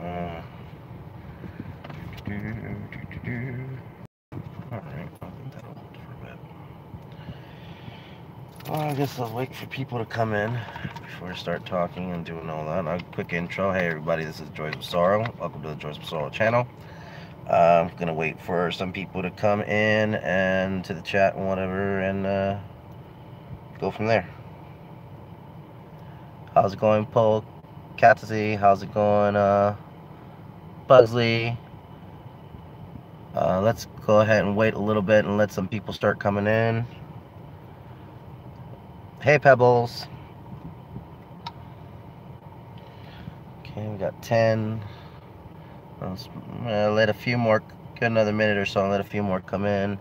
Alright, I'll leave that on for a bit. Well, I guess I'll wait for people to come in before I start talking and doing all that. A quick intro. Hey everybody, this is Joys of Sorrow. Welcome to the Joys of Sorrow channel. I'm gonna wait for some people to come in and to the chat and whatever, and go from there. How's it going, Paul? Catsy? How's it going, Bugsley? Let's go ahead and wait a little bit and let some people start coming in. Hey, Pebbles. Okay, we got 10. Let's let a few more, get another minute or so and let a few more come in.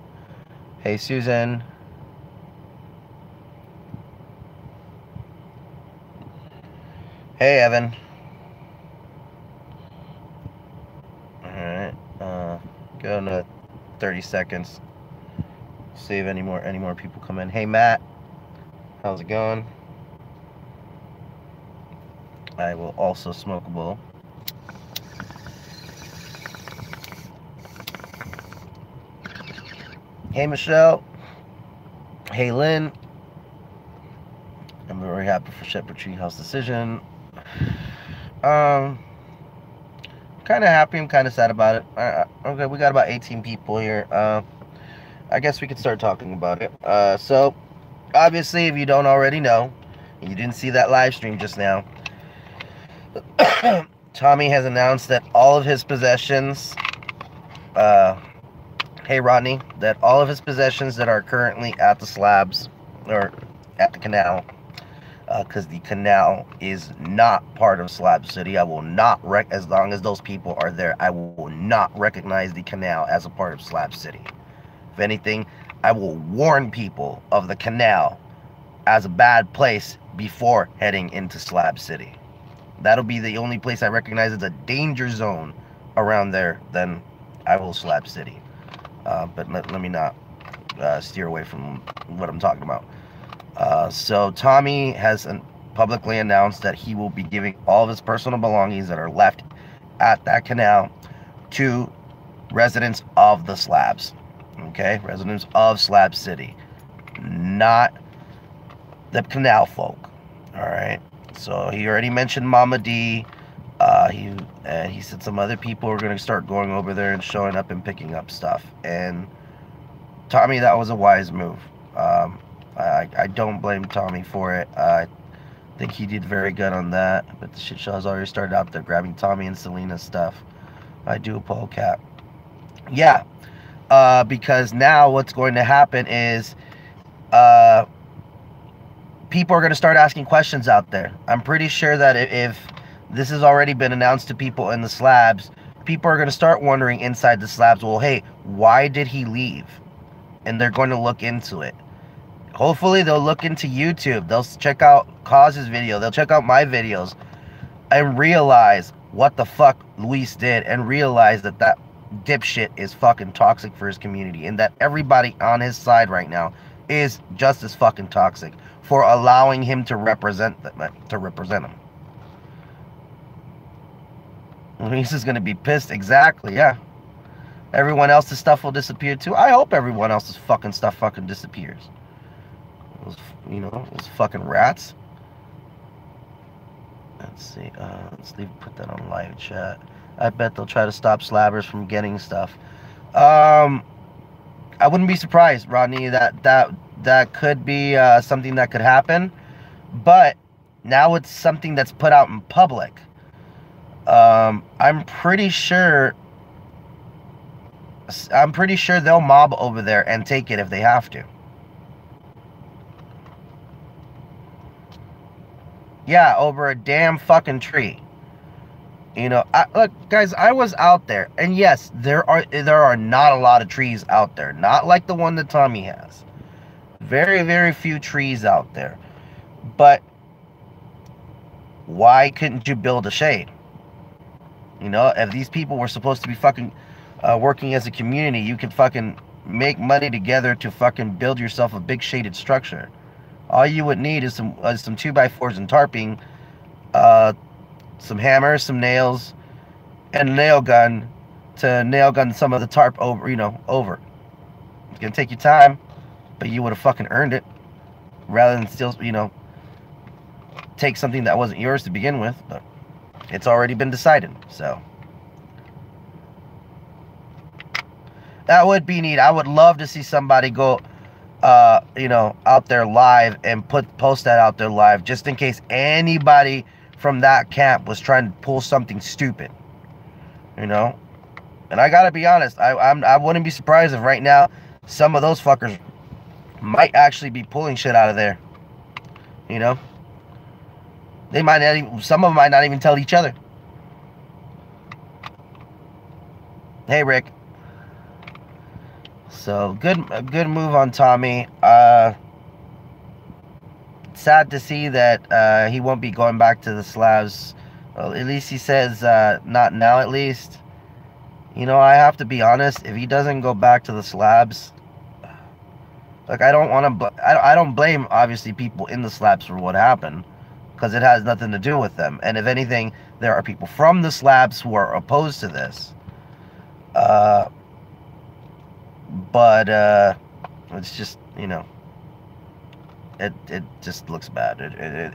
Hey, Susan. Hey, Evan. Alright, go another 30 seconds. See if any more people come in. Hey, Matt. How's it going? I will also smoke a bowl. Hey, Michelle. Hey, Lynn. I'm very happy for Shepherd Treehouse decision. Kind of happy. I'm kind of sad about it. Okay, we got about 18 people here. I guess we could start talking about it. So, obviously, if you don't already know, you didn't see that live stream just now, Tommy has announced that all of his possessions, hey Rodney, that all of his possessions that are currently at the slabs, or at the canal, because the canal is not part of Slab City. I will not, as long as those people are there, I will not recognize the canal as a part of Slab City. If anything, I will warn people of the canal as a bad place before heading into Slab City. That'll be the only place I recognize as a danger zone around there. Then I will Slab City. But let me not steer away from what I'm talking about. So Tommy has publicly announced that he will be giving all of his personal belongings that are left at that canal to residents of the slabs. Okay, residents of Slab City, not the canal folk. All right. So he already mentioned Mama D. He said some other people are going to start going over there and showing up and picking up stuff. And Tommy, that was a wise move. I don't blame Tommy for it. I think he did very good on that. But the shit show has already started out there grabbing Tommy and Selena's stuff. I do a pole cap. Yeah. Because now what's going to happen is people are going to start asking questions out there. I'm pretty sure that if this has already been announced to people in the slabs, people are going to start wondering inside the slabs, well, hey, why did he leave? And they're going to look into it. Hopefully they'll look into YouTube. They'll check out Cause's video. They'll check out my videos and realize what the fuck Luis did, and realize that that dipshit is fucking toxic for his community, and that everybody on his side right now is just as fucking toxic for allowing him to represent him. Luis is gonna be pissed. Exactly, yeah. Everyone else's stuff will disappear too. I hope everyone else's fucking stuff fucking disappears. Those, you know, those fucking rats. Let's see. Let's put that on live chat. I bet they'll try to stop slabbers from getting stuff. I wouldn't be surprised, Rodney. That could be something that could happen. But now it's something that's put out in public. I'm pretty sure they'll mob over there and take it if they have to. Yeah, over a damn fucking tree. You know, look, guys, I was out there, and yes, there are not a lot of trees out there. Not like the one that Tommy has. Very, very few trees out there. But why couldn't you build a shade? You know, if these people were supposed to be fucking working as a community, you could fucking make money together to fucking build yourself a big shaded structure. All you would need is some 2x4s and tarping, some hammers, some nails, and nail gun to nail gun some of the tarp over, over. It's gonna take you time, but you would have fucking earned it, rather than still, take something that wasn't yours to begin with. But it's already been decided, so that would be neat. I would love to see somebody go, out there live and post that out there live, just in case anybody from that camp was trying to pull something stupid, And I gotta be honest, I wouldn't be surprised if right now some of those fuckers might actually be pulling shit out of there. They might not even, some of them might not even tell each other. Hey, Rick. So a good move on Tommy. Sad to see that he won't be going back to the slabs. Well, at least he says not now. At least, I have to be honest. If he doesn't go back to the slabs, like I don't blame obviously people in the slabs for what happened, because it has nothing to do with them. And if anything, there are people from the slabs who are opposed to this. But it's just, it just looks bad.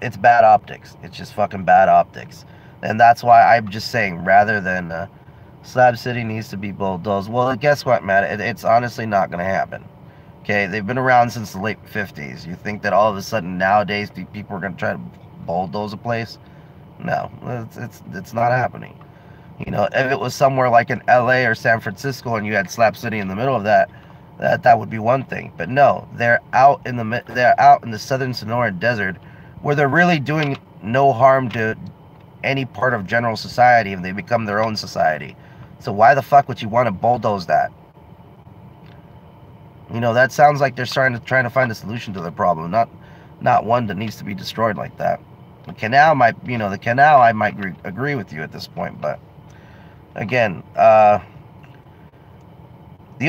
It's bad optics. It's just fucking bad optics. And that's why I'm just saying, rather than Slab City needs to be bulldozed. Well, guess what, man? It's honestly not going to happen. Okay, they've been around since the late 50s. You think that all of a sudden nowadays people are going to try to bulldoze a place? No, it's not happening. If it was somewhere like in LA or San Francisco and you had Slab City in the middle of that would be one thing. But no, they're out in the southern Sonora desert, where they're really doing no harm to any part of general society, and they become their own society. So why the fuck would you want to bulldoze that? That sounds like they're trying to find a solution to the problem, not one that needs to be destroyed like that. The canal I might agree with you at this point, but again, the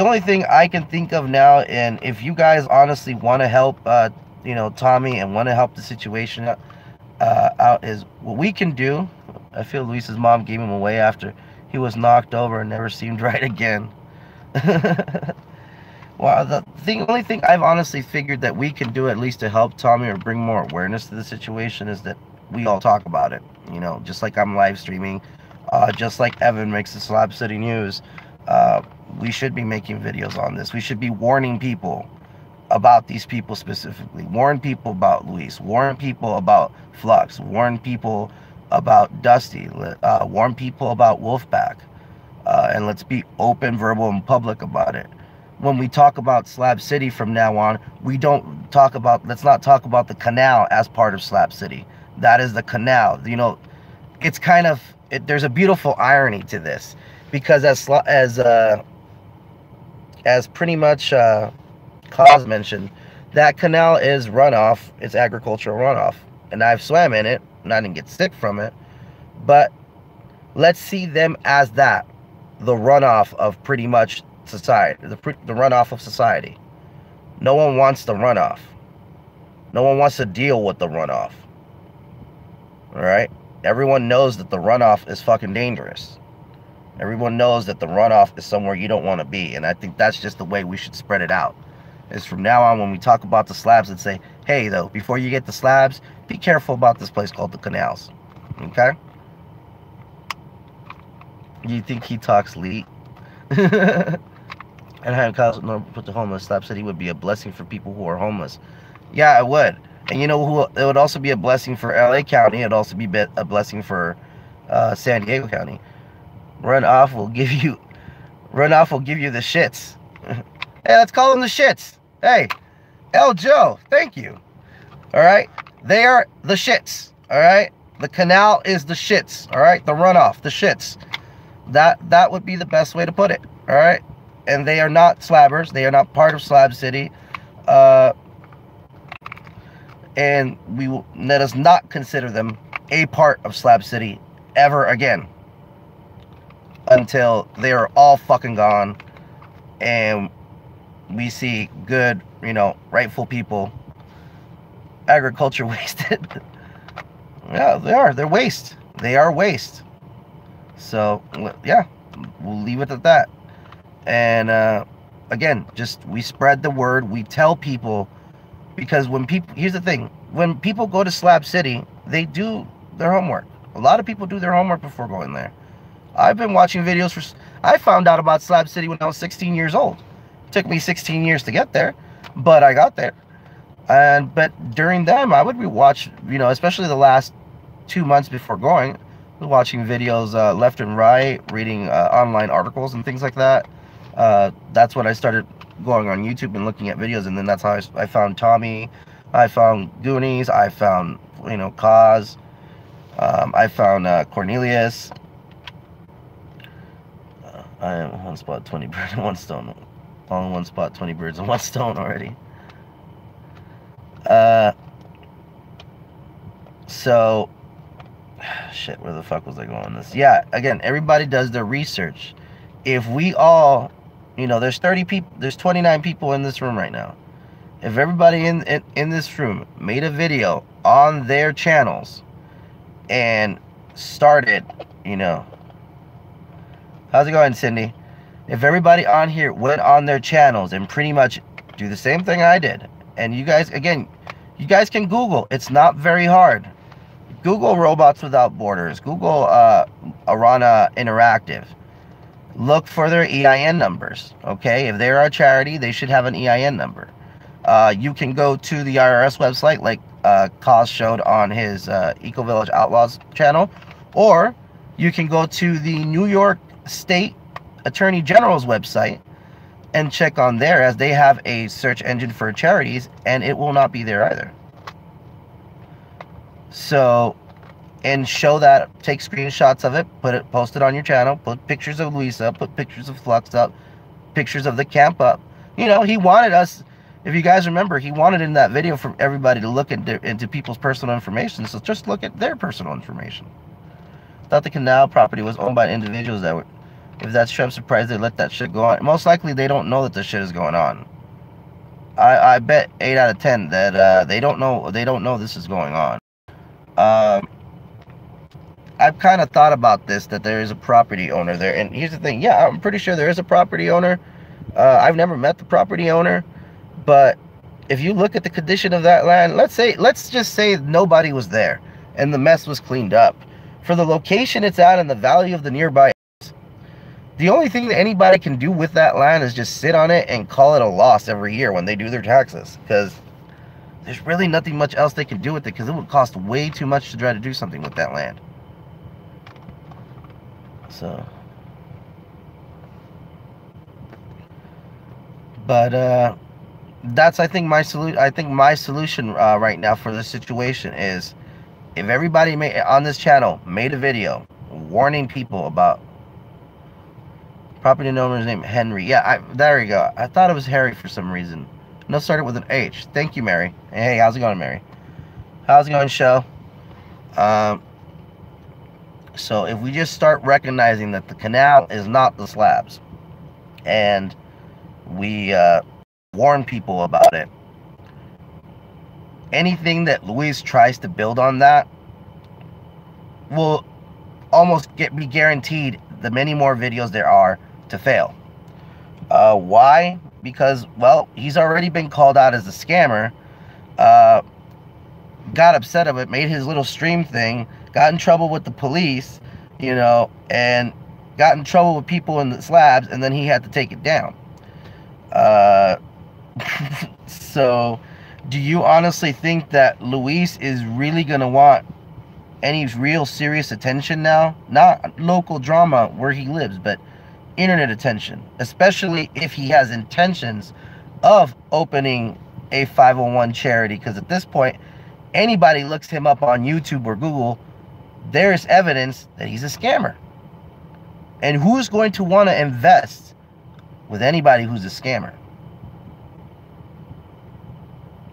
only thing I can think of now, and if you guys honestly want to help, Tommy, and want to help the situation out, is what we can do. I feel Luis's mom gave him away after he was knocked over and never seemed right again. Well, the only thing I've honestly figured that we can do, at least to help Tommy or bring more awareness to the situation, is that we all talk about it. Just like I'm live streaming, just like Evan makes the Slab City News. We should be making videos on this. We should be warning people about these people specifically. Warn people about Luis. Warn people about Flux. Warn people about Dusty. Warn people about Wolfpack. And let's be open, verbal, and public about it. When we talk about Slab City from now on, let's not talk about the canal as part of Slab City. That is the canal. It's kind of, there's a beautiful irony to this, because as pretty much Cause mentioned, that canal is runoff. It's agricultural runoff, and I've swam in it, and I didn't get sick from it. But let's see them as that, the runoff of pretty much society, the runoff of society. No one wants the runoff. No one wants to deal with the runoff. All right? Everyone knows that the runoff is fucking dangerous. Everyone knows that the runoff is somewhere you don't want to be. And I think that's just the way we should spread it out. Is from now on, when we talk about the slabs, and say, hey, though, before you get the slabs, be careful about this place called the canals. Okay? You think he talks leet? And having Kyle put the homeless, Slab City would be a blessing for people who are homeless. Yeah, it would. And it would also be a blessing for LA County. It'd also be a blessing for San Diego County. Runoff will give you the shits. Hey, let's call them the shits. Hey, El Joe, thank you. All right, they are the shits. All right, the canal is the shits. All right, the runoff, the shits. That would be the best way to put it. All right. And they are not slabbers. They are not part of Slab City. And let us not consider them a part of Slab City ever again, until they are all fucking gone and we see good, rightful people. Agriculture wasted. Yeah, they are. They're waste. They are waste. So yeah, we'll leave it at that. And again, just we spread the word. We tell people, because when people, here's the thing, when people go to Slab City, they do their homework. A lot of people do their homework before going there. I've been watching videos for. I found out about Slab City when I was 16 years old. It took me 16 years to get there, but I got there. And but during them, I would watch, especially the last 2 months before going, watching videos left and right, reading online articles and things like that. That's when I started going on YouTube and looking at videos, and then that's how I found Tommy. I found Goonies. I found Cause. I found Cornelius. I am one spot, 20 birds in one stone. All in one spot, 20 birds in one stone already. So shit, where the fuck was I going with this? Yeah, again, everybody does their research. If we all, there's 30 people, there's 29 people in this room right now. If everybody in this room made a video on their channels and started, how's it going, Cindy? If everybody on here went on their channels and pretty much do the same thing I did, and you guys, again, you guys can Google. It's not very hard. Google Robots Without Borders. Google Arana Interactive. Look for their EIN numbers, okay? If they're a charity, they should have an EIN number. You can go to the IRS website, like Kaz showed on his Eco Village Outlaws channel, or you can go to the New York State Attorney General's website and check on there, as they have a search engine for charities, and it will not be there either. So, and show that, take screenshots of it, post it on your channel, put pictures of Luis up, put pictures of Flux up, pictures of the camp up. He wanted us, if you guys remember, he wanted in that video for everybody to look into people's personal information, so just look at their personal information. Thought the canal property was owned by individuals that were, if that's true, I'm surprised they let that shit go on. Most likely they don't know that this shit is going on. I bet 8 out of 10 that they don't know this is going on. I've kind of thought about this, that there is a property owner there, and here's the thing, yeah, I'm pretty sure there is a property owner. I've never met the property owner, but if you look at the condition of that land, let's just say nobody was there and the mess was cleaned up. For the location it's at and the value of the nearby, the only thing that anybody can do with that land is just sit on it and call it a loss every year when they do their taxes, because there's really nothing much else they can do with it, because it would cost way too much to try to do something with that land. So, but that's, I think my solution right now for this situation is, if everybody on this channel made a video warning people about property owner's name, Henry. Yeah, there you go. I thought it was Harry for some reason. No, started with an H. Thank you, Mary. Hey, how's it going, Mary? How's it going, show? So if we just start recognizing that the canal is not the slabs, and we warn people about it, anything that Luis tries to build on that will almost be guaranteed the many more videos there are to fail. Why? Because, well, he's already been called out as a scammer, got upset of it, made his little stream thing, got in trouble with the police, and got in trouble with people in the slabs, and then he had to take it down. So, do you honestly think that Luis is really going to want any real serious attention now? Not local drama where he lives, but internet attention, especially if he has intentions of opening a 501 charity, because at this point, anybody looks him up on YouTube or Google, there's evidence that he's a scammer. And who's going to want to invest with anybody who's a scammer?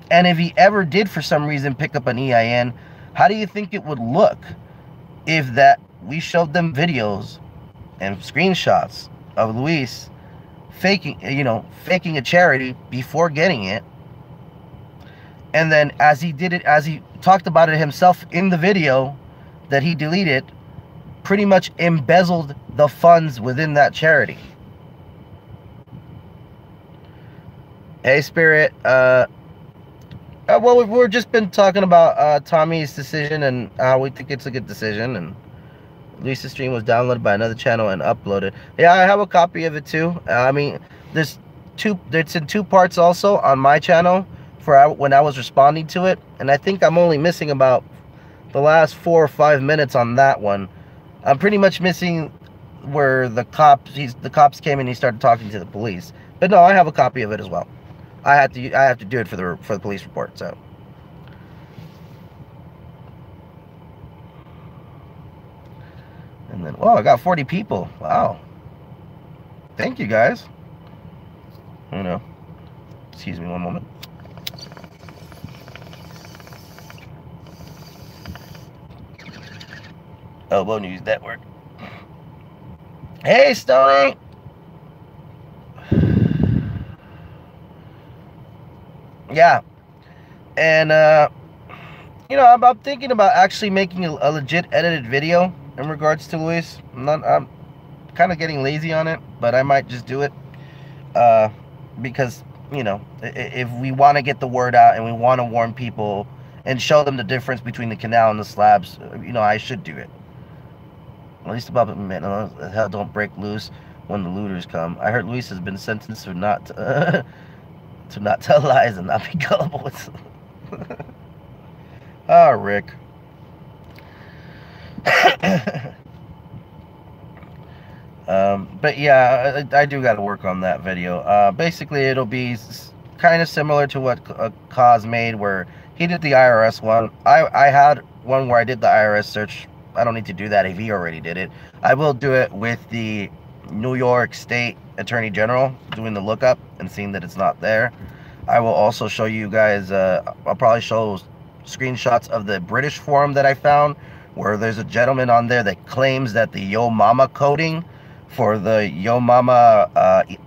And if he ever did for some reason pick up an EIN, how do you think it would look if we showed them videos and screenshots of Luis faking a charity before getting it, and then as he talked about it himself in the video that he deleted, pretty much embezzled the funds within that charity. Hey, Spirit. Well, we've just been talking about Tommy's decision and how we think it's a good decision. And Lisa's stream was downloaded by another channel and uploaded. Yeah, I have a copy of it too. I mean, there's it's in 2 parts also on my channel for when I was responding to it. And I think I'm only missing about the last 4 or 5 minutes on that one. I'm pretty much missing where the cops came and he started talking to the police. But no, I have a copy of it as well. I have to do it for the police report. So. And then, oh, I got 40 people. Wow. Thank you, guys. You know, excuse me one moment. Elbow News Network. Hey, Stoney. Yeah. And, you know, I'm thinking about actually making a legit edited video in regards to Luis. I'm kind of getting lazy on it, but I might just do it. Because, you know, if we want to get the word out and we want to warn people and show them the difference between the canal and the slabs, you know, I should do it. At least about hell don't break loose when the looters come. I heard Luis has been sentenced to not to not tell lies and not be gullible. Oh, Rick. But yeah, I do got to work on that video. Basically, it'll be kind of similar to what Kaz made, where he did the IRS one. I had one where I did the IRS search. I don't need to do that if he already did it. I will do it with the New York State Attorney General, doing the lookup and seeing that it's not there. I will also show you guys, I'll probably show screenshots of the British forum that I found, where there's a gentleman on there that claims that the Yo Mama coding for the Yo Mama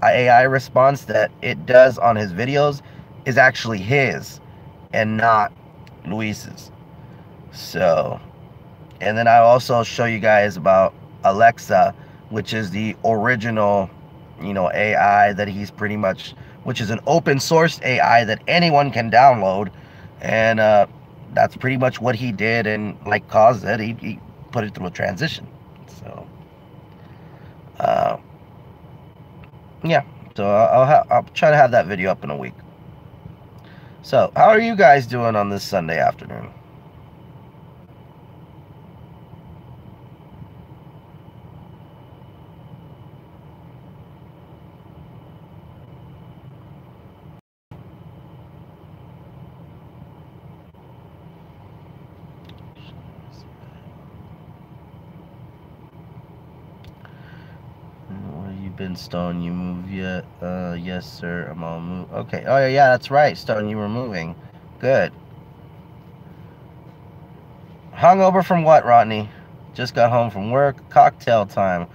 AI response that it does on his videos is actually his and not Luis's. So, and then I'll also show you guys about Alexa, which is the original, you know, AI that he's pretty much, which is an open source AI that anyone can download. And that's pretty much what he did, and like Kaz said, he put it through a transition. So, yeah. So I'll try to have that video up in a week. So, how are you guys doing on this Sunday afternoon? Been Stone, you move yet? Yes sir, I'm all move. Okay, oh yeah, that's right, Stone, you were moving. Good. Hungover from what, Rodney? Just got home from work. Cocktail time.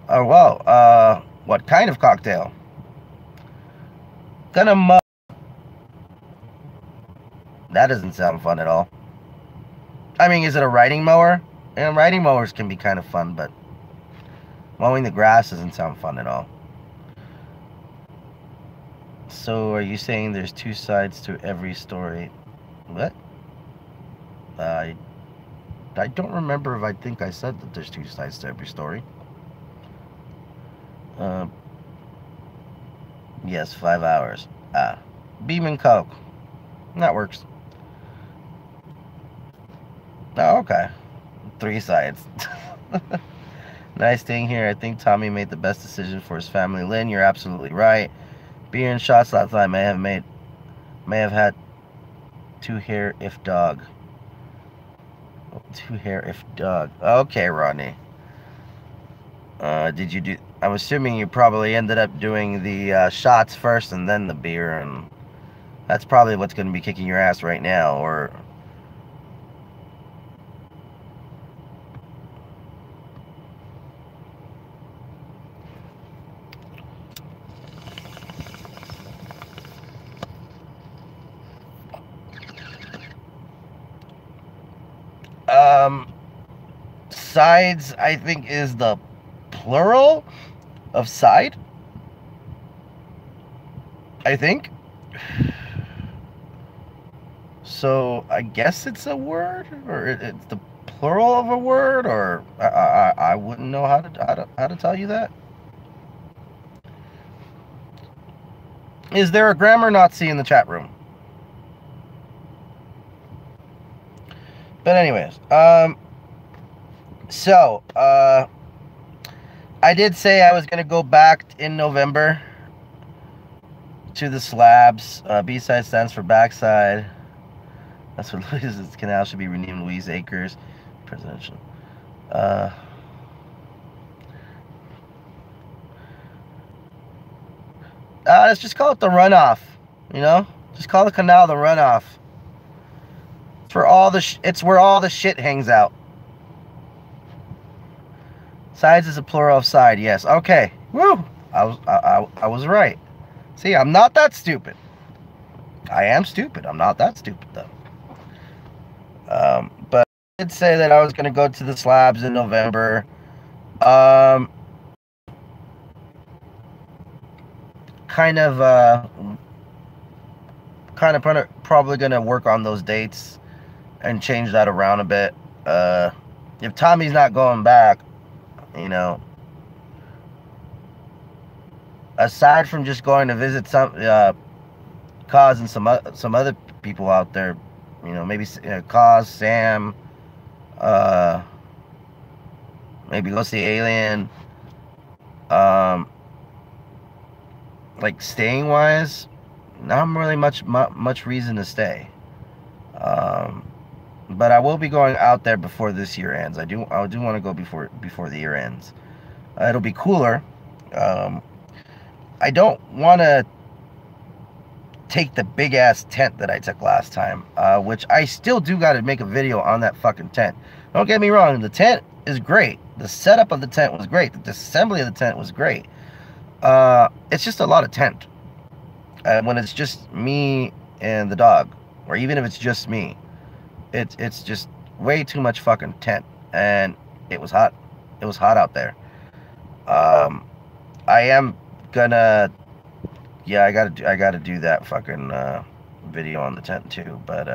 Oh well, what kind of cocktail? Gonna mow. That doesn't sound fun at all. I mean, is it a riding mower? And riding mowers can be kind of fun, but mowing the grass doesn't sound fun at all. So are you saying there's 2 sides to every story? What? I don't remember if I think I said that there's 2 sides to every story. Yes, 5 hours. Beam and Coke. That works. Oh, okay. 3 sides. Nice thing here. I think Tommy made the best decision for his family. Lynn, you're absolutely right. Beer and shots last night may have had 2 hair if dog. 2 hair if dog. Okay, Rodney. Did you do? I'm assuming you probably ended up doing the shots first and then the beer, and that's probably what's going to be kicking your ass right now, or. sides, I think, is the plural of side. I think. So I guess it's a word, or it's the plural of a word, or I wouldn't know how to tell you that. Is there a grammar Nazi in the chat room? But anyways, so I did say I was gonna go back in November to the slabs. B-side stands for backside. That's what Louise's canal should be renamed Louise Acres Presidential. Let's just call it the runoff. You know, just call the canal the runoff. It's for all the. It's where all the shit hangs out. Sides is a plural of side. Yes. Okay. Woo. I was right. See, I'm not that stupid. I am stupid. I'm not that stupid though. But I did say that I was gonna go to the slabs in November. Kind of probably gonna work on those dates and change that around a bit. If Tommy's not going back, you know, aside from just going to visit some Kaz and some other people out there, you know, maybe Kaz, Sam, maybe go see Alien. Like staying wise, not really much reason to stay. But I will be going out there before this year ends. I do want to go before the year ends. It'll be cooler. I don't want to take the big ass tent that I took last time, which I still do got to make a video on that fucking tent. Don't get me wrong, the tent is great. The setup of the tent was great. The assembly of the tent was great. It's just a lot of tent. When it's just me and the dog, or even if it's just me, it's just way too much fucking tent, and it was hot. It was hot out there. I am gonna, yeah, I gotta do that fucking video on the tent too. But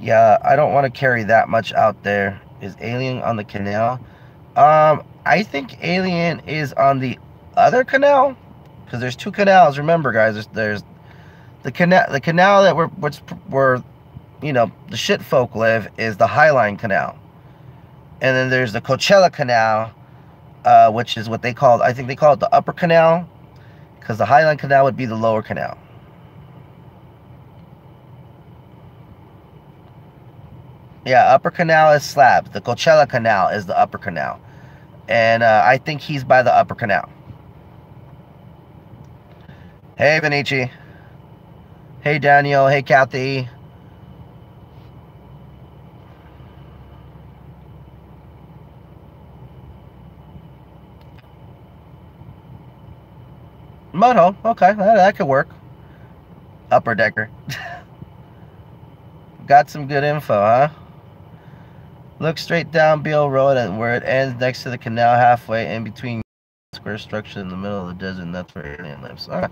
yeah, I don't want to carry that much out there. Is Alien on the canal? I think Alien is on the other canal, because there's two canals. Remember, guys, there's the canal that we're you know, the shit folk live, is the Highline Canal, and then there's the Coachella Canal, which is what they call, I think they call it the Upper Canal, because the Highline Canal would be the Lower Canal. Yeah, Upper Canal is slabs. The Coachella Canal is the Upper Canal, and I think he's by the Upper Canal. Hey, Vinici. Hey, Daniel. Hey, Kathy. Mudhole. Okay, that could work. Upper decker. Got some good info, huh? Look straight down Beale Road, and where it ends next to the canal, halfway in between square structure in the middle of the desert, and that's where Alien lives. All right.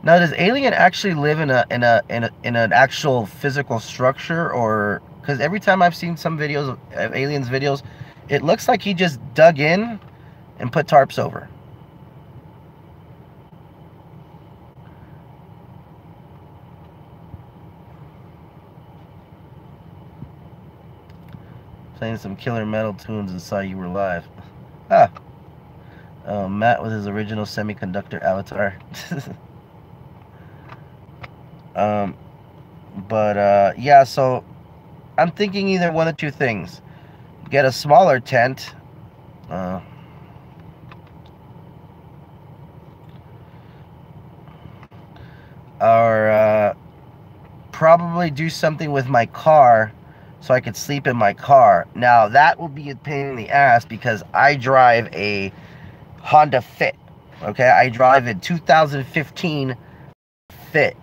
Now, does Alien actually live in an actual physical structure, or because every time I've seen some videos of Alien's videos, it looks like he just dug in and put tarps over. Playing some killer metal tunes and saw you were live. Ah. Matt with his original semiconductor avatar. Yeah, so I'm thinking either one of two things. Get a smaller tent. Or probably do something with my car so I could sleep in my car. Now, that will be a pain in the ass because I drive a Honda Fit. Okay, I drive a 2015 Fit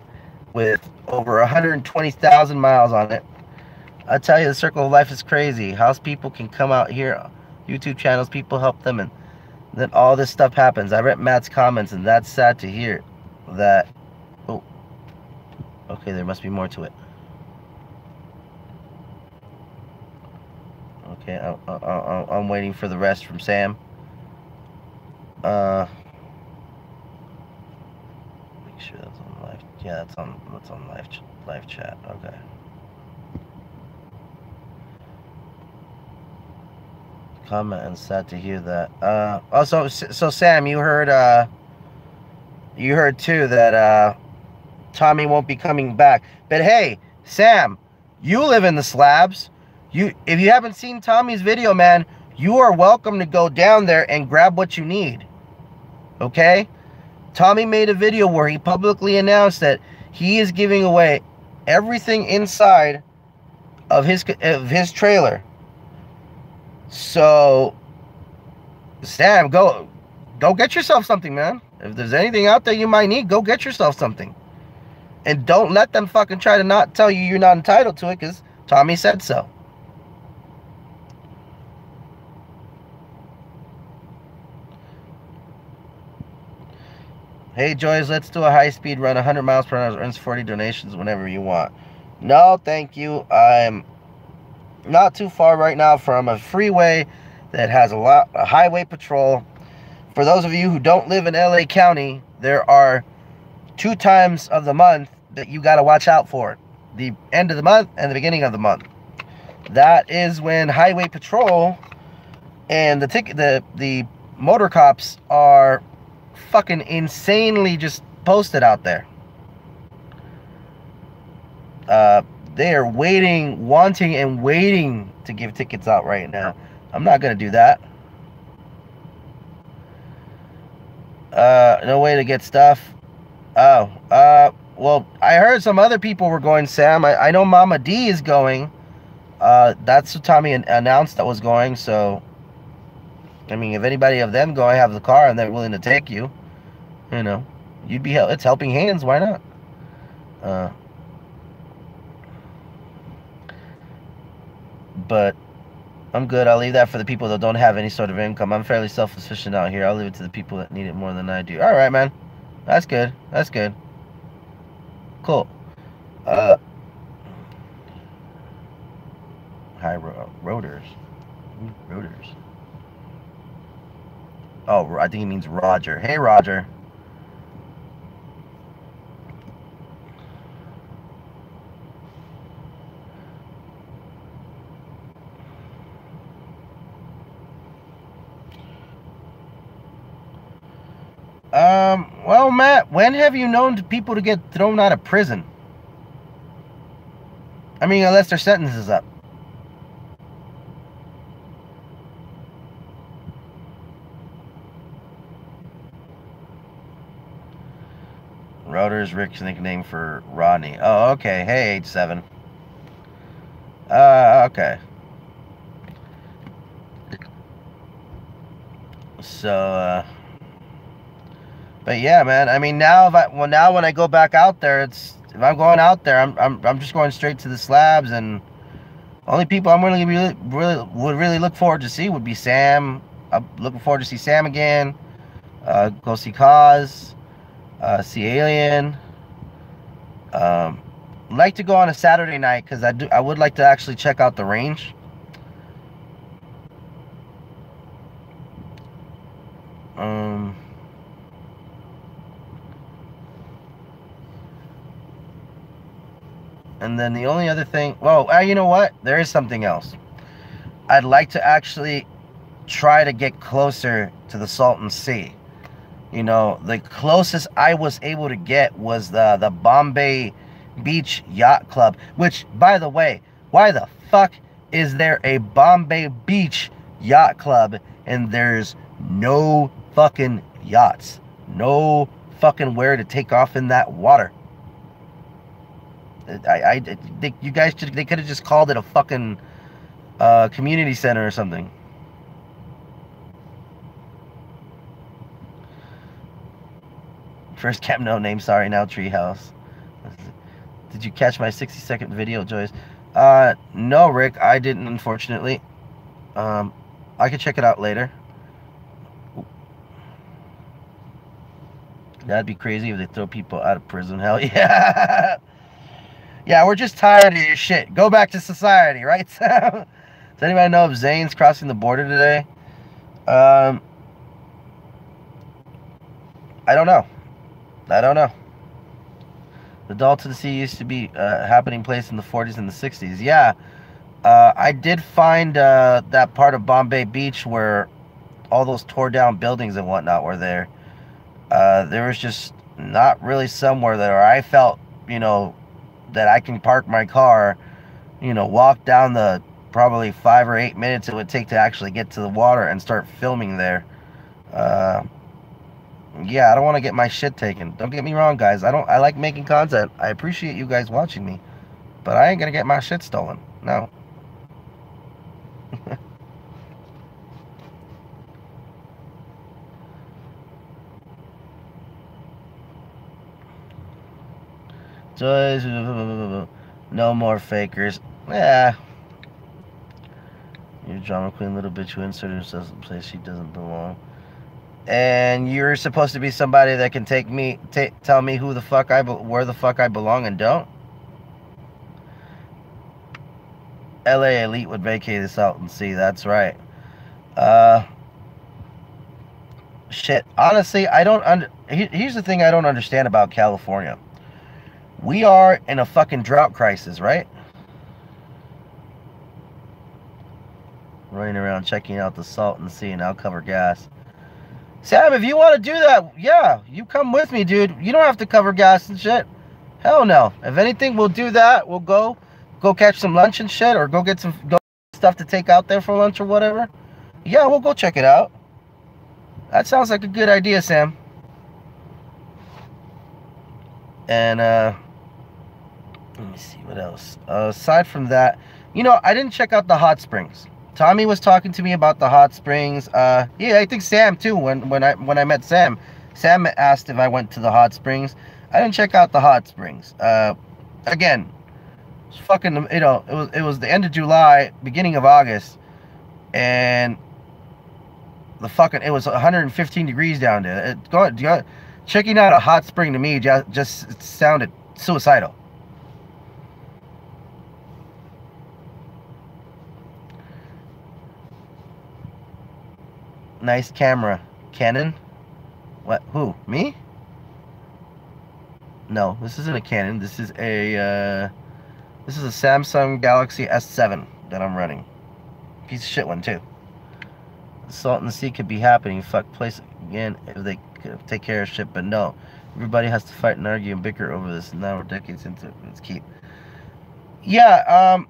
with over 120,000 miles on it. I tell you, the circle of life is crazy. House people can come out here, YouTube channels, people help them, and then all this stuff happens. I read Matt's comments, and that's sad to hear. That, oh, okay, there must be more to it. Okay, I'm waiting for the rest from Sam. Make sure that's on live. Yeah, that's on live chat. Okay. Comment and sad to hear that. Also, so Sam, you heard too that Tommy won't be coming back. But hey, Sam, you live in the slabs. If you haven't seen Tommy's video, man, you are welcome to go down there and grab what you need. Okay? Tommy made a video where he publicly announced that he is giving away everything inside of his trailer. So, Sam, go get yourself something, man. If there's anything out there you might need, go get yourself something. And don't let them fucking try to not tell you you're not entitled to it, because Tommy said so. Hey, Joyce, let's do a high-speed run, 100 miles per hour, earns 40 donations whenever you want. No, thank you. I'm not too far right now from a freeway that has a highway patrol. For those of you who don't live in LA County, there are 2 times of the month that you got to watch out for. The end of the month and the beginning of the month. That is when highway patrol and the motor cops are fucking insanely just posted out there. They are wanting and waiting to give tickets out right now. I'm not gonna do that. No way to get stuff. Oh, well, I heard some other people were going, Sam. I know Mama D is going. That's what Tommy announced that was going, so I mean, if anybody of them go, I have the car and they're willing to take you, you know, it's helping hands, why not? But I'm good. I'll leave that for the people that don't have any sort of income. I'm fairly self-sufficient out here. I'll leave it to the people that need it more than I do. All right, man. That's good. That's good. Cool. Hi, Rotors. Rotors. Oh, I think he means Roger. Hey, Roger. Well, Matt, when have you known people to get thrown out of prison? I mean, unless their sentence is up. Rotor's Rick's nickname for Rodney. Oh, okay. Hey, H7. Okay. So, but yeah, man. I mean, now when I go back out there, if I'm going out there, I'm just going straight to the slabs, and only people I'm really look forward to see would be Sam. I'm looking forward to see Sam again. Go see Cause. See Alien. Like to go on a Saturday night because I would like to actually check out the range. And then the only other thing, well, you know what? There is something else. I'd like to actually try to get closer to the Salton Sea. You know, the closest I was able to get was the Bombay Beach Yacht Club, which, by the way, why the fuck is there a Bombay Beach Yacht Club and there's no fucking yachts? No fucking where to take off in that water. You guys they could have just called it a fucking community center or something. First camp, no name, sorry, now Treehouse. Did you catch my 60-second video, Joyce? No, Rick, I didn't, unfortunately. I could check it out later. That'd be crazy if they throw people out of prison. Hell yeah. Yeah, we're just tired of your shit. Go back to society, right? Does anybody know if Zane's crossing the border today? I don't know. I don't know. The Dalton Sea used to be a happening place in the 40s and the 60s. Yeah. I did find that part of Bombay Beach where all those tore down buildings and whatnot were there. There was just not really somewhere there I felt, that I can park my car, walk down the probably 5 or 8 minutes it would take to actually get to the water and start filming there. Yeah, I don't want to get my shit taken. Don't get me wrong, guys. I like making content. I appreciate you guys watching me, but I ain't gonna get my shit stolen. No. Toys, no more fakers. Yeah. You're drama queen, little bitch who inserted herself in a place she doesn't belong. And you're supposed to be somebody that can tell me where the fuck I belong and don't. LA Elite would vacate this out and see. That's right. Shit. Honestly, here's the thing I don't understand about California. We are in a fucking drought crisis, right? Running around checking out the salt and sea and I'll cover gas. Sam, if you want to do that, yeah, you come with me, dude. You don't have to cover gas and shit. Hell no. If anything, we'll do that. We'll go catch some lunch and shit, or go get some stuff to take out there for lunch or whatever. Yeah, we'll go check it out. That sounds like a good idea, Sam. And let me see what else. Aside from that, I didn't check out the hot springs. Tommy was talking to me about the hot springs. Yeah, I think Sam too. When I met Sam asked if I went to the hot springs. I didn't check out the hot springs. Again, it's fucking, it was the end of July, beginning of August, and it was 115 degrees down there. Checking out a hot spring to me just sounded suicidal. Nice camera. Canon? What? Who? Me? No, this isn't a Canon. This is a Samsung Galaxy S7 that I'm running. Piece of shit one too. The salt and the sea could be happening. Fuck place again if they could take care of shit, but no. Everybody has to fight and argue and bicker over this. Now we're decades into it. Let's keep. Yeah,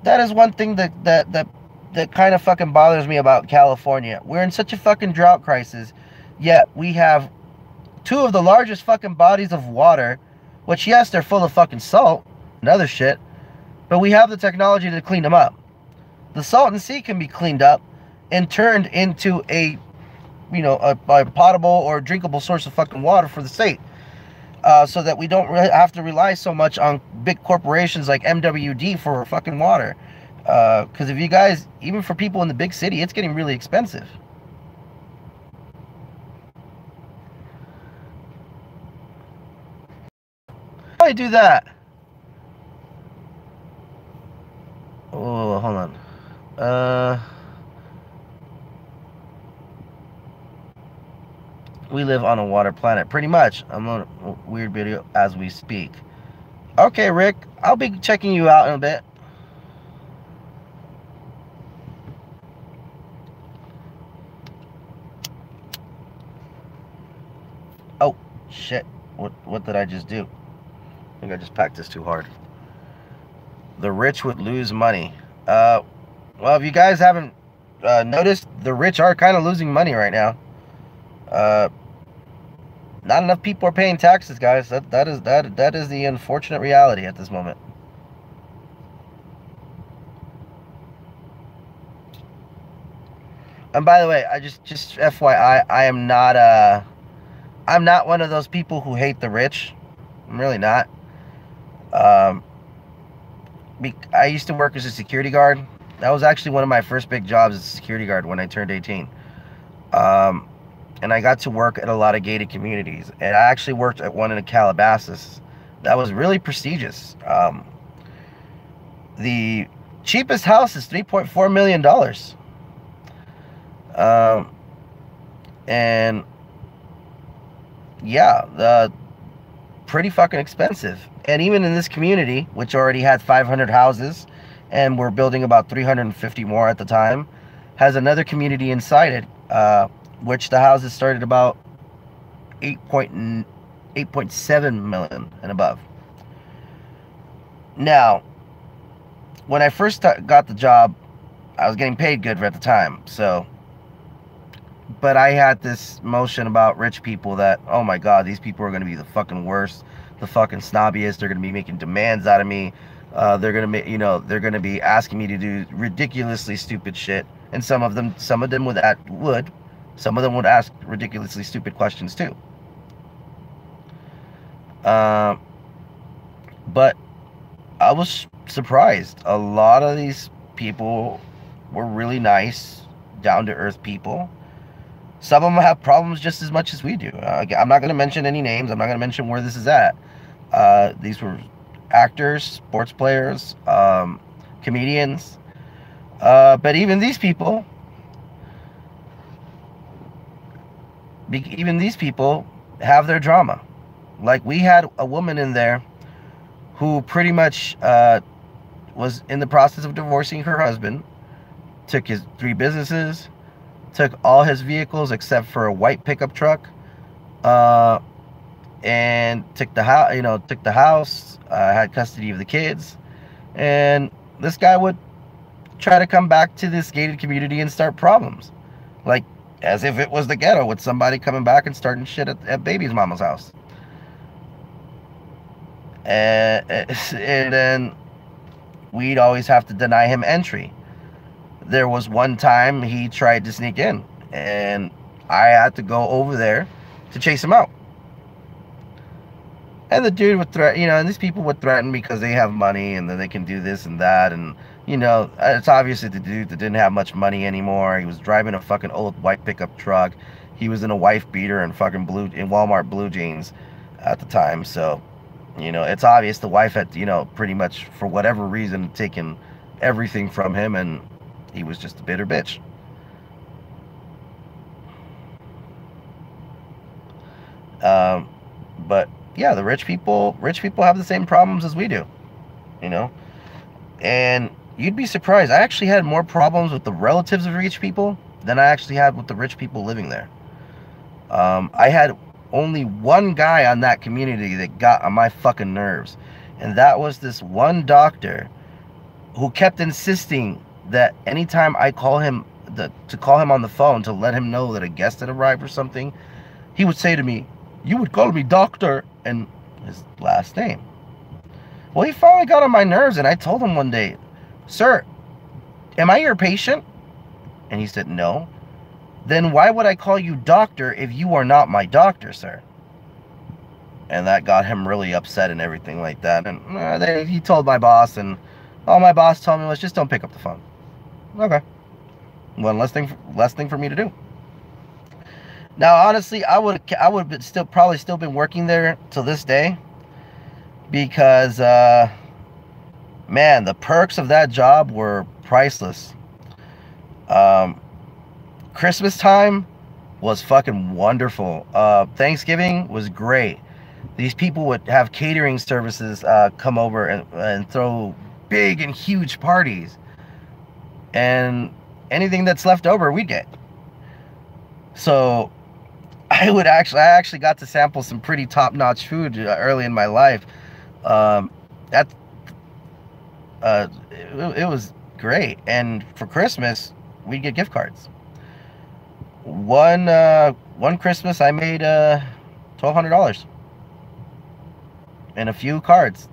that is one thing that kind of fucking bothers me about California. We're in such a fucking drought crisis, yet we have two of the largest fucking bodies of water, which, yes, they're full of fucking salt and other shit, but we have the technology to clean them up. The Salton Sea can be cleaned up and turned into a potable or drinkable source of fucking water for the state, so that we don't have to rely so much on big corporations like MWD for fucking water. Because if you guys, even for people in the big city, it's getting really expensive. How do I do that? Oh, hold on. We live on a water planet. Pretty much. I'm on a weird video as we speak. Okay, Rick. I'll be checking you out in a bit. Oh, shit. What did I just do? I think I just packed this too hard. The rich would lose money. Well, if you guys haven't noticed, the rich are kind of losing money right now. Not enough people are paying taxes, guys. That is the unfortunate reality at this moment. And by the way, I just FYI, I'm not one of those people who hate the rich. I'm really not. I used to work as a security guard. That was actually one of my first big jobs as a security guard when I turned 18. Um, and I got to work at a lot of gated communities. And I actually worked at one in Calabasas that was really prestigious. The cheapest house is $3.4 million. And yeah, pretty fucking expensive. And even in this community, which already had 500 houses, and we're building about 350 more at the time, has another community inside it, which the houses started about 8.7 million and above. Now, when I first got the job, I was getting paid good at the time, so. But I had this notion about rich people that, oh my god, these people are going to be the fucking worst, the fucking snobbiest. They're going to be making demands out of me. They're going to, they're going to be asking me to do ridiculously stupid shit. And some of them would ask ridiculously stupid questions too. But I was surprised. A lot of these people were really nice, down-to-earth people. Some of them have problems just as much as we do. I'm not going to mention any names. I'm not going to mention where this is at. These were actors, sports players, comedians. But even these people have their drama. Like, we had a woman in there who pretty much was in the process of divorcing her husband, took his 3 businesses, took all his vehicles except for a white pickup truck, and took the house, had custody of the kids, and this guy would try to come back to this gated community and start problems, like as if it was the ghetto, with somebody coming back and starting shit at baby's mama's house. And then we'd always have to deny him entry. There was one time he tried to sneak in, and I had to go over there to chase him out. And the dude would threaten, and these people would threaten because they have money and then they can do this and that. And, it's obviously the dude that didn't have much money anymore. He was driving a fucking old white pickup truck. He was in a wife beater and fucking Walmart blue jeans at the time. So, it's obvious the wife had, pretty much for whatever reason taken everything from him, and he was just a bitter bitch. But yeah, the rich people have the same problems as we do, and you'd be surprised. I actually had more problems with the relatives of rich people than I actually had with the rich people living there. I had only one guy on that community that got on my fucking nerves, and that was this one doctor who kept insisting that anytime I call him to call him on the phone to let him know that a guest had arrived or something, he would say to me, "You would call me doctor," and his last name. Well, he finally got on my nerves, and I told him one day, "Sir, am I your patient?" And he said, "No." "Then why would I call you doctor if you are not my doctor, sir?" And that got him really upset and everything like that. And he told my boss, and all my boss told me was, just don't pick up the phone. Okay. One less thing for me to do. Now, honestly, I would have probably still been working there till this day, because man, the perks of that job were priceless. Christmas time was fucking wonderful. Thanksgiving was great. These people would have catering services come over and throw big and huge parties, and anything that's left over we'd get. So I actually got to sample some pretty top-notch food early in my life. It was great. And for Christmas, we'd get gift cards. One Christmas, I made $1,200 and a few cards.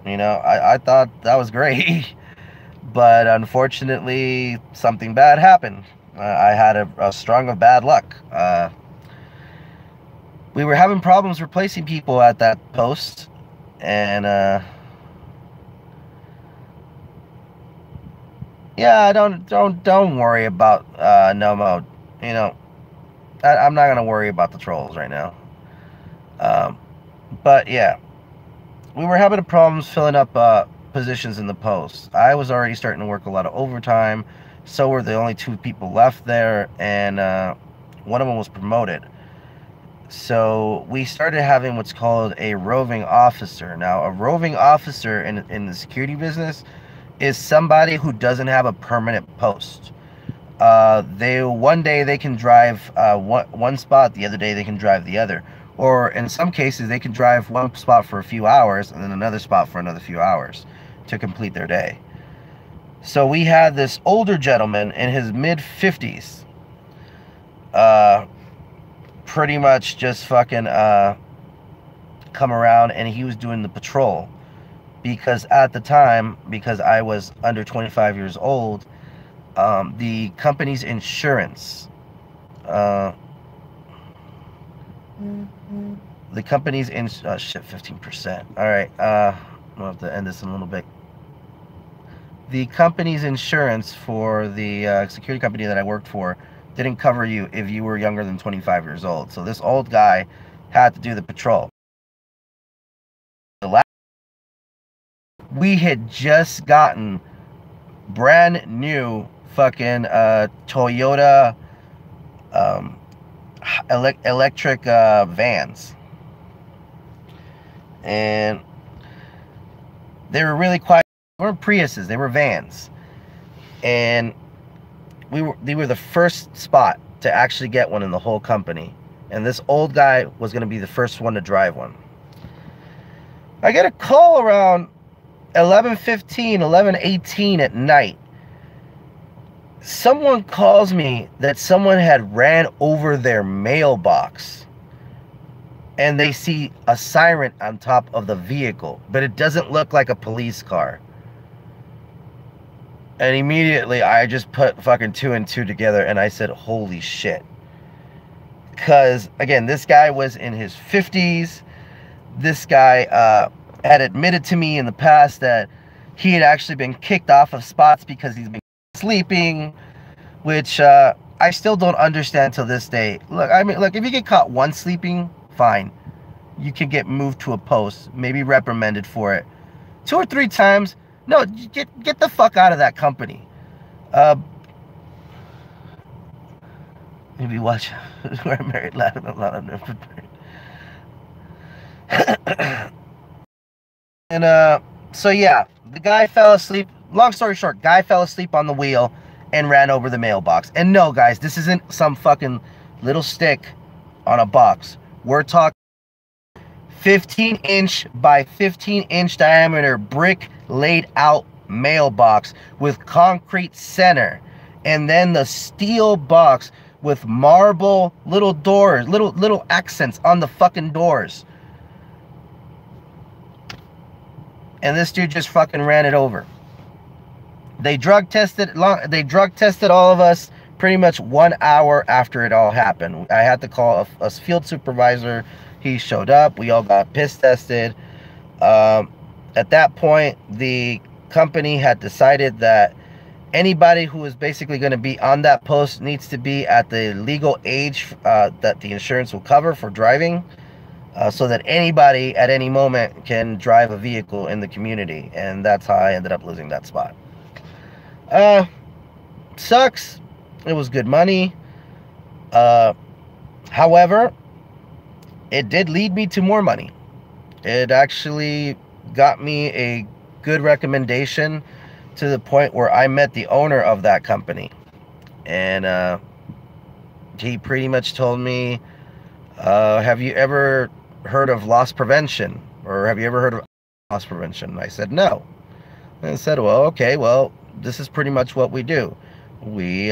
I thought that was great, but unfortunately, something bad happened. I had a string of bad luck. We were having problems replacing people at that post, and Yeah, don't worry about no mode. You know, I'm not gonna worry about the trolls right now. Um, but yeah, we were having problems filling up positions in the post. I was already starting to work a lot of overtime. So were the only two people left there, and one of them was promoted. So we started having what's called a roving officer. Now, a roving officer in the security business is somebody who doesn't have a permanent post. They one day they can drive one spot, the other day they can drive the other, or in some cases they can drive one spot for a few hours and then another spot for another few hours to complete their day. So we had this older gentleman in his mid 50s, pretty much just fucking come around, and he was doing the patrol because at the time, because I was under 25 years old, the company's insurance, the company's in shit, 15%. All right, I'll have to end this in a little bit. The company's insurance for the security company that I worked for didn't cover you if you were younger than 25 years old. So this old guy had to do the patrol. We had just gotten brand new fucking Toyota electric vans, and they were really quiet. They weren't Priuses, they were vans, and they were the first spot to actually get one in the whole company, and this old guy was going to be the first one to drive one. I get a call around 11:15, 11:18 at night. Someone calls me that someone had ran over their mailbox, and they see a siren on top of the vehicle, but it doesn't look like a police car. And immediately I just put fucking 2 and 2 together, and I said, holy shit. Because again, this guy was in his 50s. This guy had admitted to me in the past that he had actually been kicked off of spots because he's been sleeping, which I still don't understand till this day. Look, I mean, look, if you get caught once sleeping, fine. You can get moved to a post, maybe reprimanded for it. 2 or 3 times, no, get the fuck out of that company. Maybe watch. We're married, loud and never married. And so yeah, the guy fell asleep. Long story short, guy fell asleep on the wheel and ran over the mailbox. And no, guys, this isn't some fucking little stick on a box. We're talking 15-inch by 15-inch diameter brick laid out mailbox with concrete center, and then the steel box with marble little doors, little accents on the fucking doors. And this dude just fucking ran it over. They drug tested all of us pretty much 1 hour after it all happened. I had to call a field supervisor. He showed up. We all got piss tested. At that point, the company had decided that anybody who is basically going to be on that post needs to be at the legal age that the insurance will cover for driving, so that anybody at any moment can drive a vehicle in the community. And that's how I ended up losing that spot. Sucks. It was good money. However, it did lead me to more money. It actually got me a good recommendation to the point where I met the owner of that company. And he pretty much told me, have you ever heard of loss prevention? Or have you ever heard of loss prevention? I said, no. And I said, well, okay, well, this is pretty much what we do. We,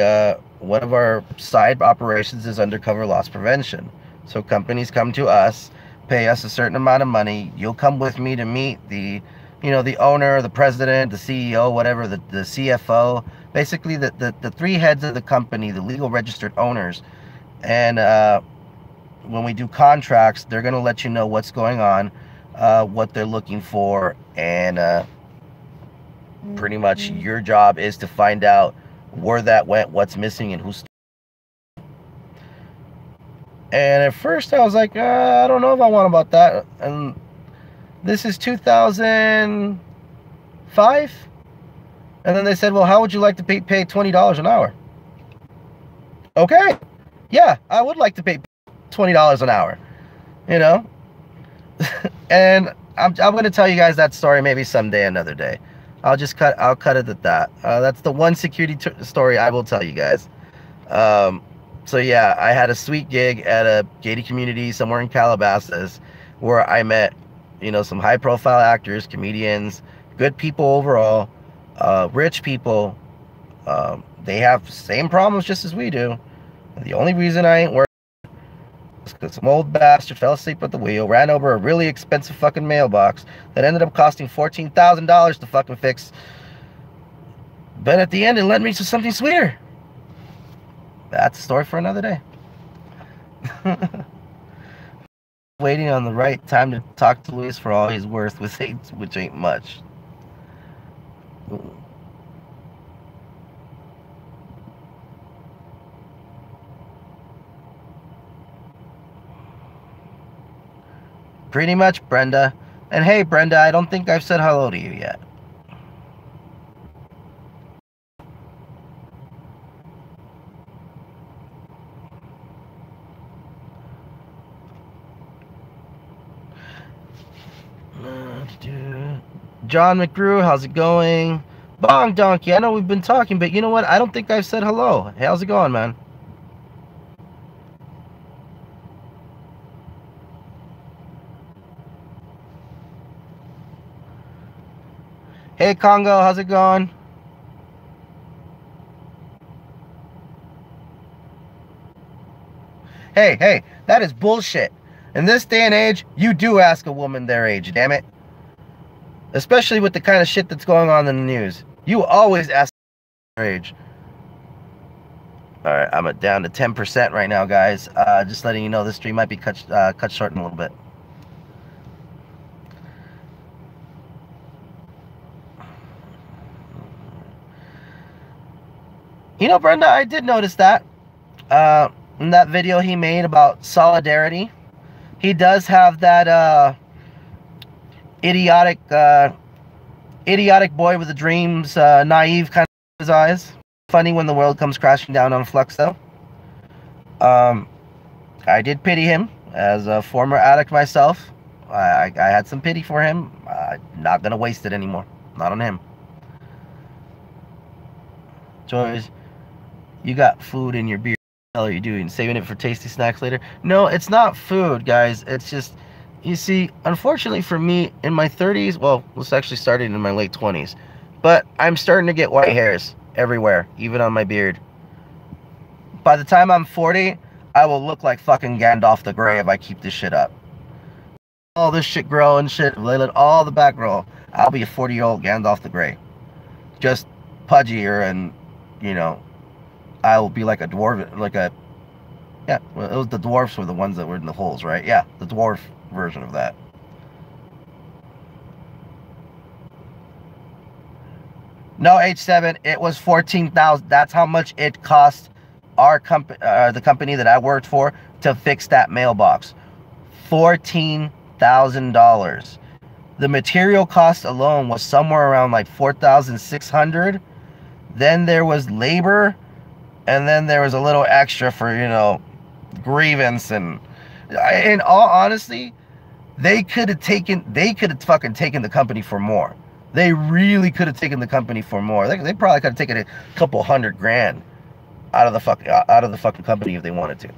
one of our side operations is undercover loss prevention. So companies come to us, pay us a certain amount of money. You'll come with me to meet the, the owner, the president, the CEO, whatever, the CFO, basically the 3 heads of the company, the legal registered owners. And when we do contracts, they're going to let you know what's going on, what they're looking for, and pretty much your job is to find out where that went, what's missing, and who's. And at first I was like, I don't know if I want about that. And this is 2005. And then they said, well, how would you like to pay $20 an hour? Okay. Yeah, I would like to pay $20 an hour, you know? And I'm going to tell you guys that story maybe someday, another day. I'll cut it at that. That's the one security story I will tell you guys. So yeah, I had a sweet gig at a gated community somewhere in Calabasas where I met, you know, some high profile actors, comedians, good people overall, rich people. They have the same problems just as we do. The only reason I ain't working is because some old bastard fell asleep at the wheel, ran over a really expensive fucking mailbox that ended up costing $14,000 to fucking fix. But at the end, it led me to something sweeter. That's a story for another day. Waiting on the right time to talk to Luis for all he's worth, which ain't much. Pretty much, Brenda. And hey, Brenda, I don't think I've said hello to you yet. John McGrew, how's it going? Bong Donkey, I know we've been talking, but you know what? I don't think I've said hello. Hey, how's it going, man? Hey, Congo, how's it going? Hey, that is bullshit. In this day and age, you do ask a woman their age, damn it. Especially with the kind of shit that's going on in the news. You always ask their age. Alright, I'm down to 10% right now, guys. Just letting you know this stream might be cut short in a little bit. You know, Brenda, I did notice that. In that video he made about solidarity. He does have that idiotic boy with the dreams, naive kind of his eyes. Funny when the world comes crashing down on Flux, though. I did pity him as a former addict myself. I had some pity for him. I'm not gonna waste it anymore. Not on him. Joyce, you got food in your beer. What the hell are you doing? Saving it for tasty snacks later? No, it's not food, guys. It's just, you see, unfortunately for me, in my 30s, well, this actually started in my late 20s, but I'm starting to get white hairs everywhere, even on my beard. By the time I'm 40, I will look like fucking Gandalf the Grey if I keep this shit up. All this shit grow and shit, let all the back grow. I'll be a 40-year-old Gandalf the Grey. Just pudgier, and, you know, I will be like a dwarf, like a, yeah, well, it was the dwarfs were the ones that were in the holes, right? Yeah, the dwarf version of that. No, H7, it was 14,000. That's how much it cost our company, the company that I worked for, to fix that mailbox. $14,000. The material cost alone was somewhere around like 4,600. Then there was labor, and then there was a little extra for, you know, grievance. And in all honesty, they could have fucking taken the company for more. They really could have taken the company for more. They probably could have taken a couple $100,000 out of the fucking company if they wanted to.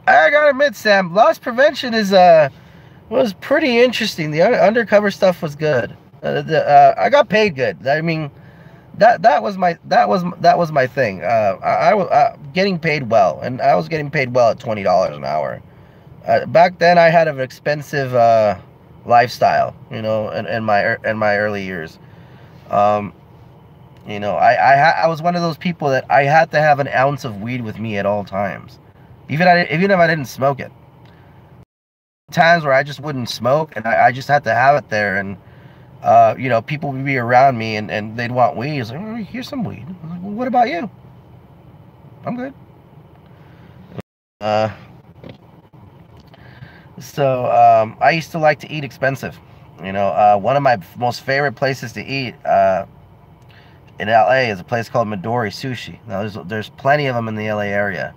I gotta admit, Sam, loss prevention was pretty interesting. The undercover stuff was good. I got paid good. I mean, that was my thing. I was getting paid well, and I was getting paid well at $20 an hour. Back then, I had an expensive lifestyle, you know, in my early years. You know, I was one of those people that I had to have an ounce of weed with me at all times, even if I didn't smoke it. times where I just wouldn't smoke, and I just had to have it there, and you know, people would be around me, and they'd want weed. It's like, oh, here's some weed. I was like, well, what about you? I'm good. Uh, so I used to like to eat expensive. You know, one of my most favorite places to eat in LA is a place called Midori Sushi. Now, there's plenty of them in the LA area.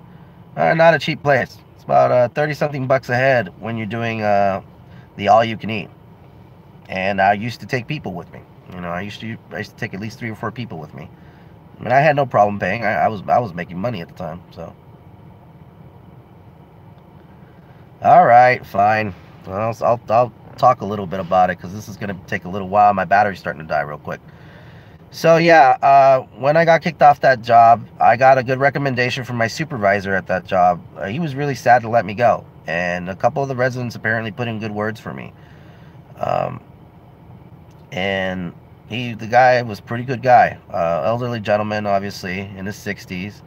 Not a cheap place. It's about 30 something bucks a head when you're doing the all you can eat. And I used to take people with me. You know, I used to take at least 3 or 4 people with me. I mean, I had no problem paying. I was making money at the time. So, all right, fine. Well, I'll talk a little bit about it because this is gonna take a little while. My battery's starting to die real quick. So yeah, when I got kicked off that job, I got a good recommendation from my supervisor at that job. He was really sad to let me go, and a couple of the residents apparently put in good words for me. Um, and the guy was a pretty good guy, elderly gentleman, obviously in his 60s.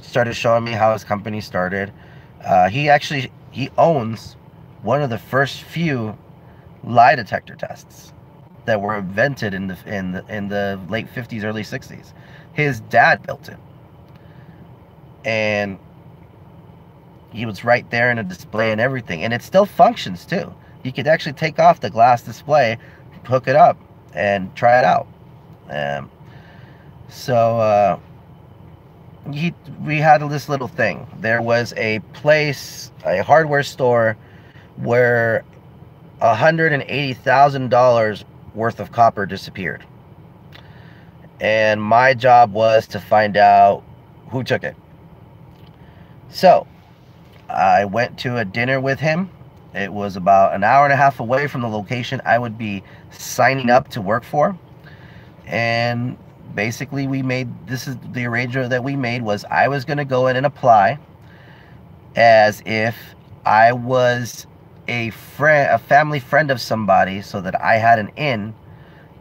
Started showing me how his company started. He owns one of the first few lie detector tests that were invented in the late 50s, early 60s. His dad built it, and he was right there in a display and everything, and it still functions too. You could actually take off the glass display, hook it up, and try it out. So we had this little thing. There was a place, a hardware store, where $180,000 worth of copper disappeared, and my job was to find out who took it. So I went to a dinner with him. It was about an hour and a half away from the location I would be signing up to work for. And basically this is the arrangement that we made, was I was going to go in and apply as if I was a family friend of somebody, so that I had an in,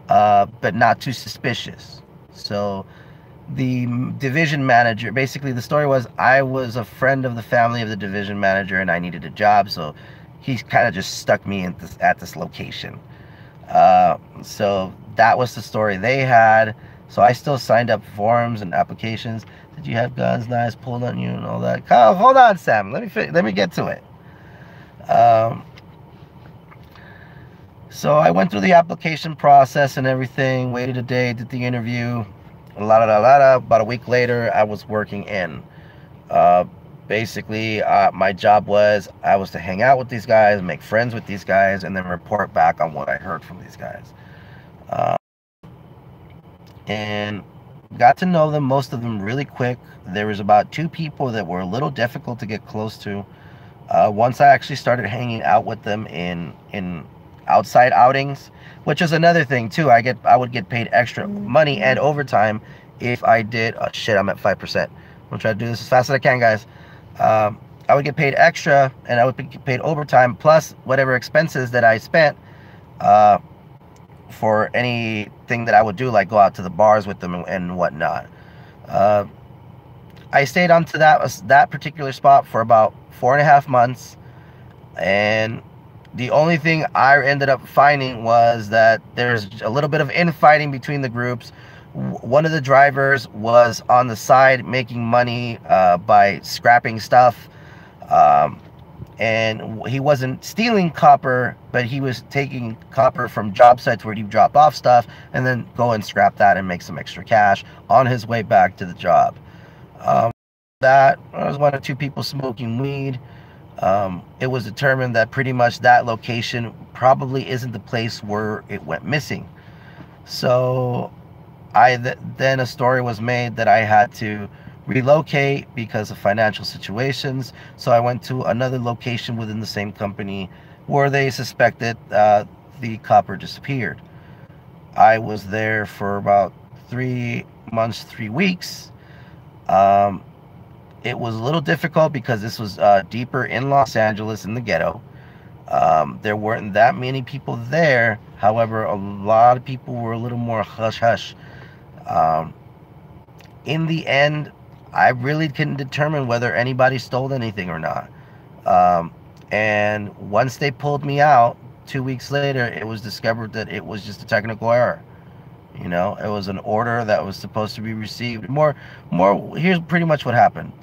but not too suspicious. So the division manager, basically the story was, I was a friend of the family of the division manager and I needed a job, so he kind of just stuck me at this location. So that was the story they had. So I still signed up forms and applications. Did you have guns, knives pulled on you and all that? Oh, hold on, Sam. Let me get to it. So I went through the application process and everything, waited a day, did the interview, About a week later, I was working in. Basically, my job was, I was to hang out with these guys, make friends with these guys, and then report back on what I heard from these guys. And got to know them, most of them, really quick. There was about 2 people that were a little difficult to get close to. Once I actually started hanging out with them in outside outings, which is another thing too. I would get paid extra money and overtime if I did. Oh shit, I'm at 5%. I'm gonna try to do this as fast as I can, guys. I would get paid extra, and I would be paid overtime plus whatever expenses that I spent for anything that I would do, like go out to the bars with them and whatnot. I stayed on to that particular spot for about 4.5 months, and the only thing I ended up finding was that there's a little bit of infighting between the groups. One of the drivers was on the side making money by scrapping stuff, and he wasn't stealing copper, but he was taking copper from job sites where he'd drop off stuff and then go and scrap that and make some extra cash on his way back to the job. That was 1 or 2 people smoking weed. It was determined that pretty much that location probably isn't the place where it went missing. So then a story was made that I had to relocate because of financial situations. So I went to another location within the same company where they suspected the copper disappeared. I was there for about 3 months, 3 weeks. It was a little difficult because this was deeper in Los Angeles, in the ghetto. There weren't that many people there. However, a lot of people were a little more hush-hush. In the end, I really couldn't determine whether anybody stole anything or not. And once they pulled me out, 2 weeks later, it was discovered that it was just a technical error. You know, it was an order that was supposed to be received. Here's pretty much what happened.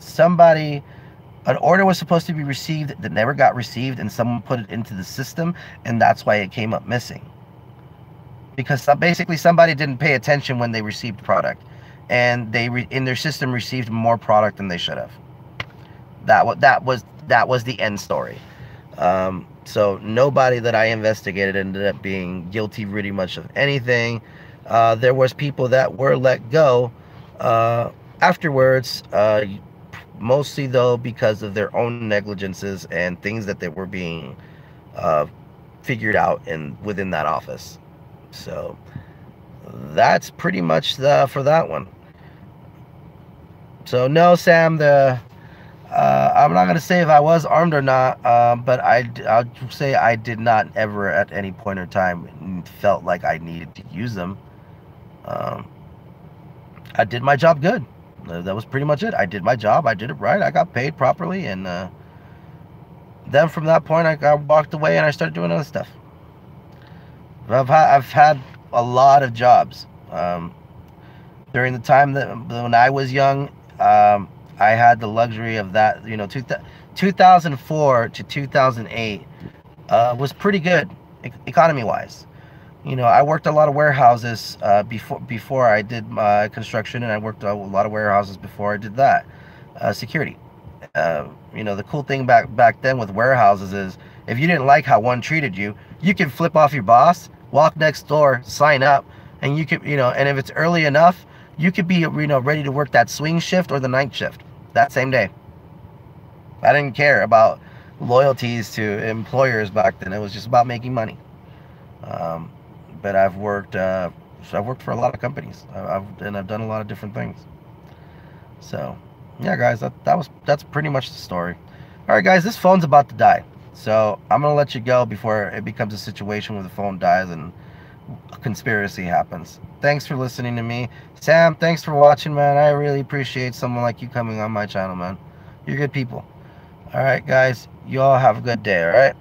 An order was supposed to be received that never got received, and someone put it into the system, and that's why it came up missing. Because basically somebody didn't pay attention when they received product, and they in their system received more product than they should have. That was the end story. So nobody that I investigated ended up being guilty pretty much of anything. There was people that were let go afterwards, mostly though because of their own negligences and things that they were being figured out within that office. So that's pretty much for that one. So no, Sam, I'm not gonna say if I was armed or not, but I'll say I did not ever at any point in time felt like I needed to use them. I did my job good. That was pretty much it. I did my job. I did it right. I got paid properly, and then from that point, I walked away and I started doing other stuff. I've had a lot of jobs. During the time when I was young, I had the luxury of that. 2004 to 2008 was pretty good economy-wise. I worked a lot of warehouses before I did my construction, and I worked a lot of warehouses before I did that. Security. The cool thing back then with warehouses is if you didn't like how one treated you, you can flip off your boss, walk next door, sign up, and you could, and if it's early enough, you could be, ready to work that swing shift or the night shift that same day. I didn't care about loyalties to employers back then. It was just about making money. But I've worked for a lot of companies. I've done a lot of different things. So, yeah, guys, that's pretty much the story. All right, guys, this phone's about to die. So I'm going to let you go before it becomes a situation where the phone dies and a conspiracy happens. Thanks for listening to me. Sam, thanks for watching, man. I really appreciate someone like you coming on my channel, man. You're good people. All right, guys, you all have a good day, all right?